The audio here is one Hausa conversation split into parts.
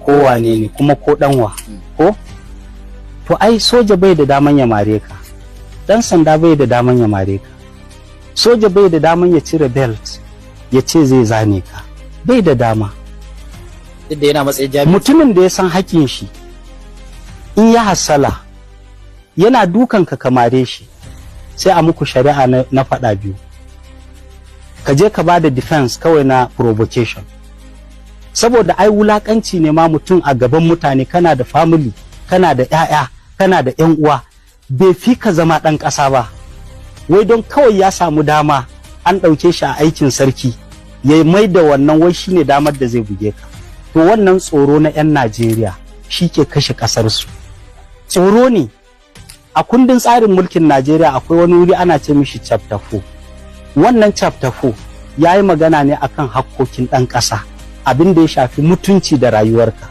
ko wane ne kuma ko ɗanwa ko to ai soja bai da daman ya mare ka, ɗan sanda bai da daman ya mare ka, soja bai da daman ya cire belt ya ce zai zane ka, bai da dama. Duk da yana matsayin jami'i. Mutumin da ya san hakin shi in ya hasala yana dukan ka kamare shi sai a muku shari'a na faɗa biyu, ka je ka bada defense kawai na provocation, saboda ai wulakanci ne ma mutum a gaban mutane, kana da family, kana da 'ya'ya, kana da 'yan uwa, bai fi ka zama ɗan ƙasa ba, wai don kawai ya samu dama an ɗauke shi a aikin sarki ya mai da wannan wai shine damar da zai buge ka. To wannan tsoro na 'yan Najeriya shi ke kashe ƙasarsu, tsoro ne. A kundin tsarin mulkin Najeriya akwai wani wuri ana ce mishi chapter 4. Wannan chapter 4 ya yi magana ne akan hakkokin ɗan ƙasa, abin da ya shafi mutunci da rayuwarka.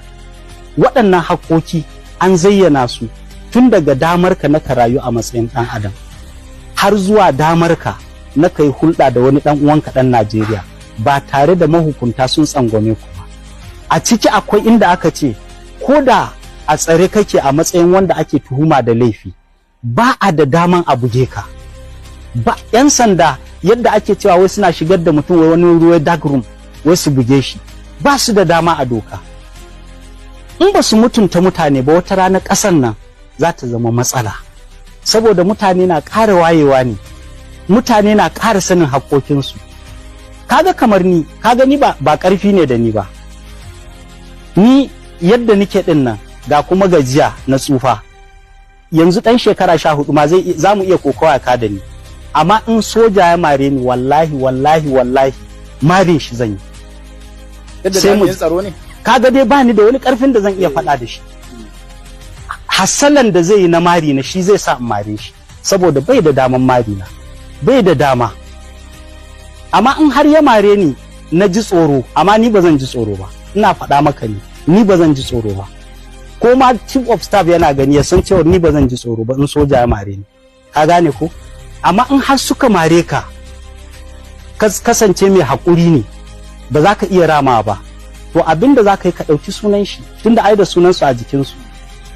Waɗannan hakkoki an zayyana su tun daga damarka na ka rayu a matsayin ɗan adam har zuwa damarka na kai hulɗa da wani ɗan uwanka ɗan Najeriya ba tare da mahukunta sun tsangwame ku ba. A ciki akwai inda aka ce ko da a tsare kake a matsayin wanda ake tuhuma da laifi ba a da daman a buge ka. Ba 'yan sanda yadda ake cewa wai suna shigar da mutum wai wani ruwa dark room wai su buge shi, ba su da dama a doka. In ba su mutunta mutane ba wata rana ƙasar nan za ta zama matsala, saboda mutane na ƙara wayewa ne, mutane na ƙara sanin haƙƙoƙinsu. Kaga kamar ni, kaga ni ba ƙarfi ne da ni ba, ni yadda nike ɗin nan ga kuma gajiya na tsufa, yanzu ɗan shekara 14 ma za mu iya kokawa ka da ni, amma in soja ya mare ni wallahi marin shi zan yi. Yadda jami'in tsaro ne? Kaga dai ba ni da wani ƙarfin da zan iya faɗa da shi. Hassalan da zai yi na mari na shi zai sa in mare shi, saboda bai da daman mari na, bai da dama. Amma in har ya mare ni na ji tsoro, amma ni ba zan ji tsoro ba, ina faɗa maka ni ba zan ji tsoro ba. Ko ma chief of staff yana gani ya san cewa ni ba zan ji tsoro ba in soja ya mare ni, ka gane ko? Amma in har suka mare ka kasance mai haƙuri ne, ba za ka iya rama ba, to abin da za ka yi ka ɗauki sunan shi, tunda ai da sunansu a jikinsu,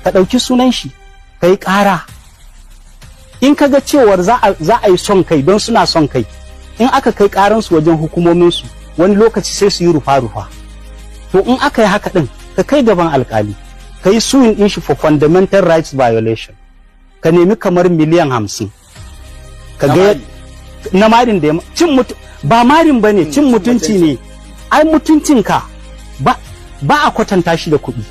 ka ɗauki sunan shi ka yi ƙara. In ka ga cewar za a yi son kai don suna son kai, in aka kai ƙaransu wajen hukumominsu wani lokaci sai su yi rufa-rufa. To in aka yi haka ɗin ka kai gaban alƙali, ka yi suing ɗin shi for fundamental rights violation, ka nemi kamar miliyan 50. Ka ga na marin da ba marin ba ne, cin mutunci ne. Ai mutuncinka ba a kwatanta shi da kuɗi.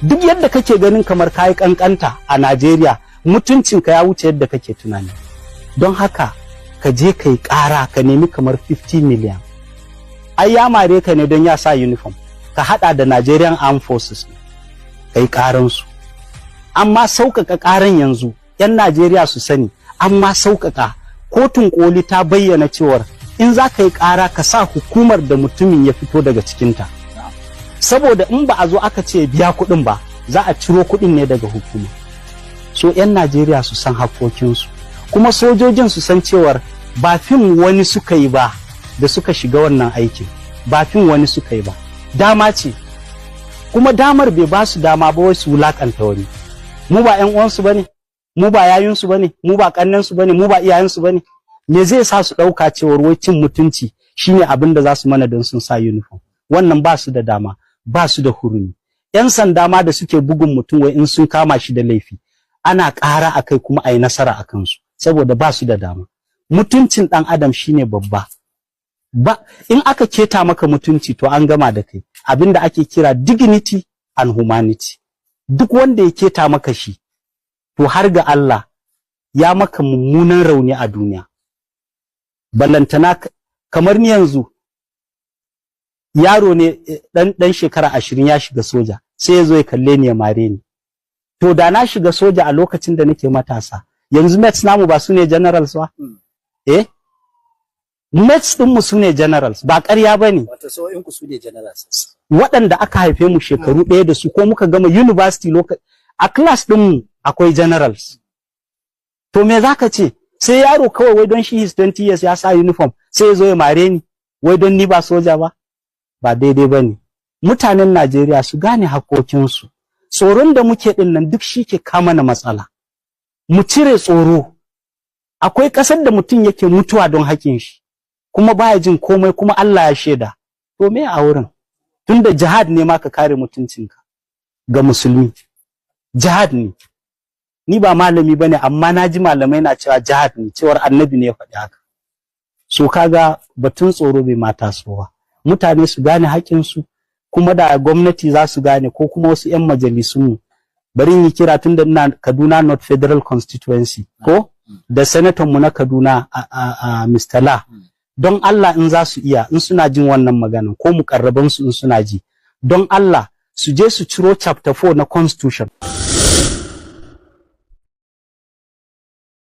Duk yadda kake ganin kamar kayi kankanta a Najeriya, mutuncinka ya wuce yadda kake tunani. Don haka ka je ka yi ƙara ka nemi kamar 50 million. Ai ya mare ka ne don ya sa uniform, ka haɗa da Nigerian Armed Forces ka yi ƙaransu. Amma sauƙaƙa ƙaran yanzu 'yan Najeriya su sani, amma sauƙaƙa. Kotun koli ta bayyana cewar in za ka yi ƙara ka sa hukumar da mutumin ya fito daga cikinta, saboda in ba a zo aka ce biya kuɗin ba za a ciro kuɗin ne daga hukuma. So 'yan Najeriya su san hakkokinsu, kuma sojojin su san cewar ba fim wani suka yi ba da suka shiga wannan aikin, ba fim wani suka yi ba, dama ce, kuma damar bai ba su dama ba wai su wulakanta wani. Mu ba 'yan uwansu ba ne, mu ba yayinsu ba ne, mu ba kannansu ba ne, mu ba iyayensu ba ne. Me zai sa su ɗauka cewar wai cin mutunci shine abin da za su mana don sun sa uniform? Wannan ba su da dama, ba su da hurumi. 'Yan sanda ma da suke bugun mutum wai in sun kama shi da laifi, ana ƙara a kai kuma a yi nasara a kansu, saboda ba su da dama. Mutuncin ɗan adam shine babba. In aka keta maka mutunci to an gama da kai, abin da ake kira dignity and humanity. Duk wanda ya keta maka shi, to har ga Allah ya maka mummunan rauni a duniya. Ballantana kamar ni yanzu, yaro ne dan shekara 20 ya shiga soja, sai ya zo ya kalle ni ya mare ni. To da na shiga soja a lokacin da nake matasa, yanzu mates namu ba su ne generals ba? Mates ɗinmu su ne generals, ba ƙarya ba ne. Wato sau'inku su ne generals. Waɗanda aka haife mu shekaru ɗaya da su ko muka gama university a class ɗinmu akwai generals. To me za ka ce? Sai yaro kawai wai don shi is 20 years ya sa uniform sai ya zo ya mare ni, wai don ni ba soja ba? Ba daidai ba ne. mutanen Najeriya su gane haƙoƙinsu. Tsoron da muke ɗin nan duk shi ke kama na matsala. Mu cire tsoro. Akwai ƙasar da mutum yake mutuwa don haƙin shi, kuma baya jin komai kuma Allah ya shaida. To me a wurin? Tunda jihad ne ma ka kare mutuncinka ga musulmi. Jihad ne. Ni ba malami bane amma na ji malamai na cewa jihad ne, cewar annabi ne ya faɗi haka. So kaga batun tsoro bai mata so ba. Mutane su gane haƙinsu, kuma da gwamnati za su gane ko kuma wasu 'yan majalisunmu. Bari yi kira tun da ina Kaduna North Federal Constituency ko da senator mu na Kaduna a Mr. La. Don Allah in za su iya, in suna jin wannan maganan ko mukarrabansu in suna ji, don Allah su je su ciro chapter 4 na constitution.